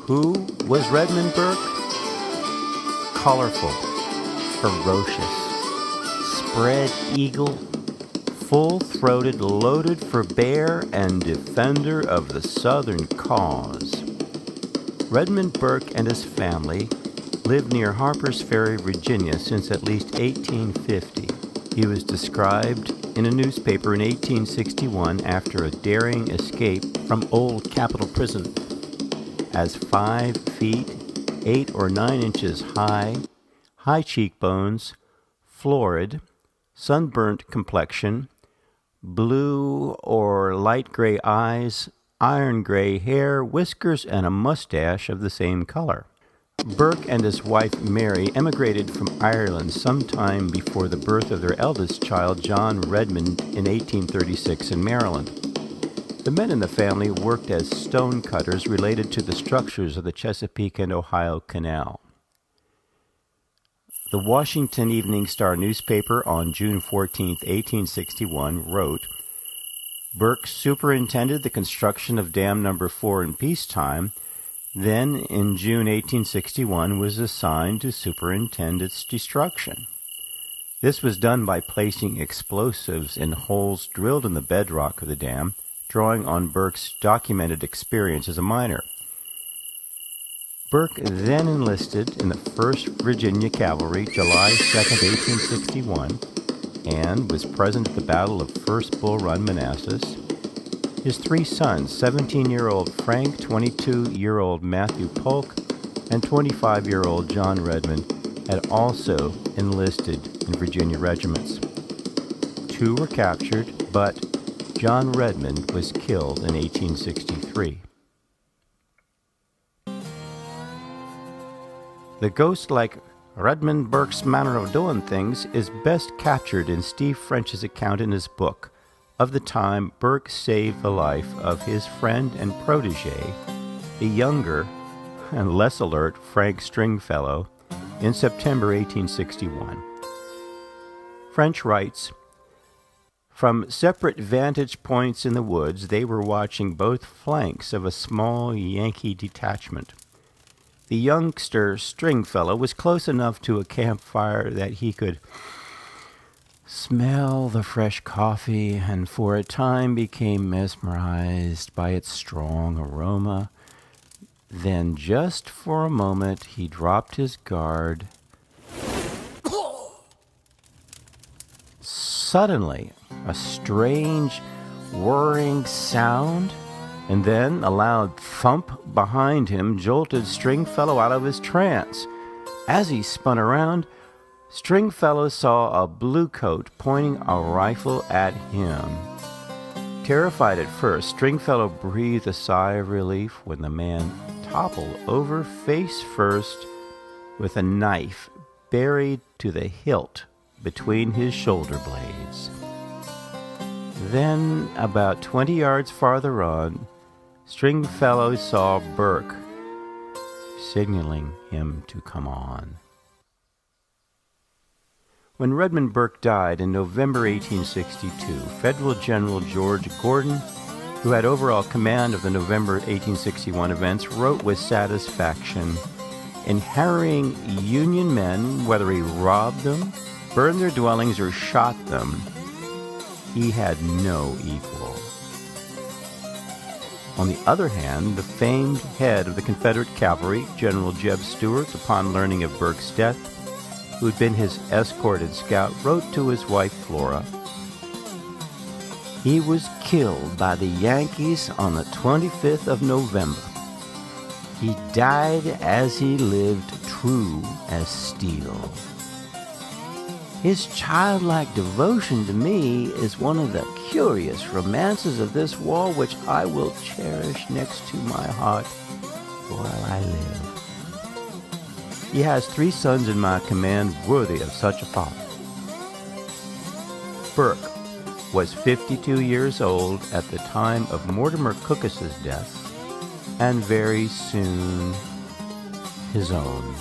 Who was Redmond Burke? Colorful, ferocious, spread-eagle, full-throated, loaded for bear, and defender of the Southern cause. Redmond Burke and his family lived near Harper's Ferry, Virginia since at least 1850. He was described in a newspaper in 1861 after a daring escape from Old Capitol Prison as 5 feet, 8 or 9 inches high, high cheekbones, florid, sunburnt complexion, blue or light gray eyes, iron gray hair, whiskers, and a mustache of the same color. Burke and his wife Mary emigrated from Ireland sometime before the birth of their eldest child, John Redmond, in 1836 in Maryland. The men in the family worked as stone cutters related to the structures of the Chesapeake and Ohio Canal. The Washington Evening Star newspaper on June 14, 1861, wrote, Burke superintended the construction of Dam No. 4 in peacetime, then in June 1861 was assigned to superintend its destruction. This was done by placing explosives in holes drilled in the bedrock of the dam, drawing on Burke's documented experience as a miner. Burke then enlisted in the 1st Virginia Cavalry July 2, 1861, and was present at the Battle of First Bull Run, Manassas. His 3 sons, 17-year-old Frank, 22-year-old Matthew Polk, and 25-year-old John Redmond, had also enlisted in Virginia regiments. 2 were captured, but John Redmond was killed in 1863. The ghost-like Redmond Burke's manner of doing things is best captured in Steve French's account in his book of the time Burke saved the life of his friend and protege, the younger and less alert Frank Stringfellow, in September 1861. French writes, From separate vantage points in the woods, they were watching both flanks of a small Yankee detachment. The youngster Stringfellow was close enough to a campfire that he could smell the fresh coffee and for a time became mesmerized by its strong aroma. Then just for a moment he dropped his guard. Suddenly, a strange whirring sound, and then a loud thump behind him jolted Stringfellow out of his trance. As he spun around, Stringfellow saw a bluecoat pointing a rifle at him. Terrified at first, Stringfellow breathed a sigh of relief when the man toppled over face first with a knife buried to the hilt between his shoulder blades. Then, about 20 yards farther on, Stringfellow saw Burke signaling him to come on. When Redmond Burke died in November 1862, Federal General George Gordon, who had overall command of the November 1861 events, wrote with satisfaction, in harrying Union men, whether he robbed them, burned their dwellings, or shot them, he had no equal. On the other hand, the famed head of the Confederate cavalry, General Jeb Stuart, upon learning of Burke's death, who had been his escort and scout, wrote to his wife Flora, He was killed by the Yankees on the 25th of November. He died as he lived, true as steel. His childlike devotion to me is one of the curious romances of this war which I will cherish next to my heart while I live. He has 3 sons in my command worthy of such a father. Burke was 52 years old at the time of Mortimer Cookus's death, and very soon his own.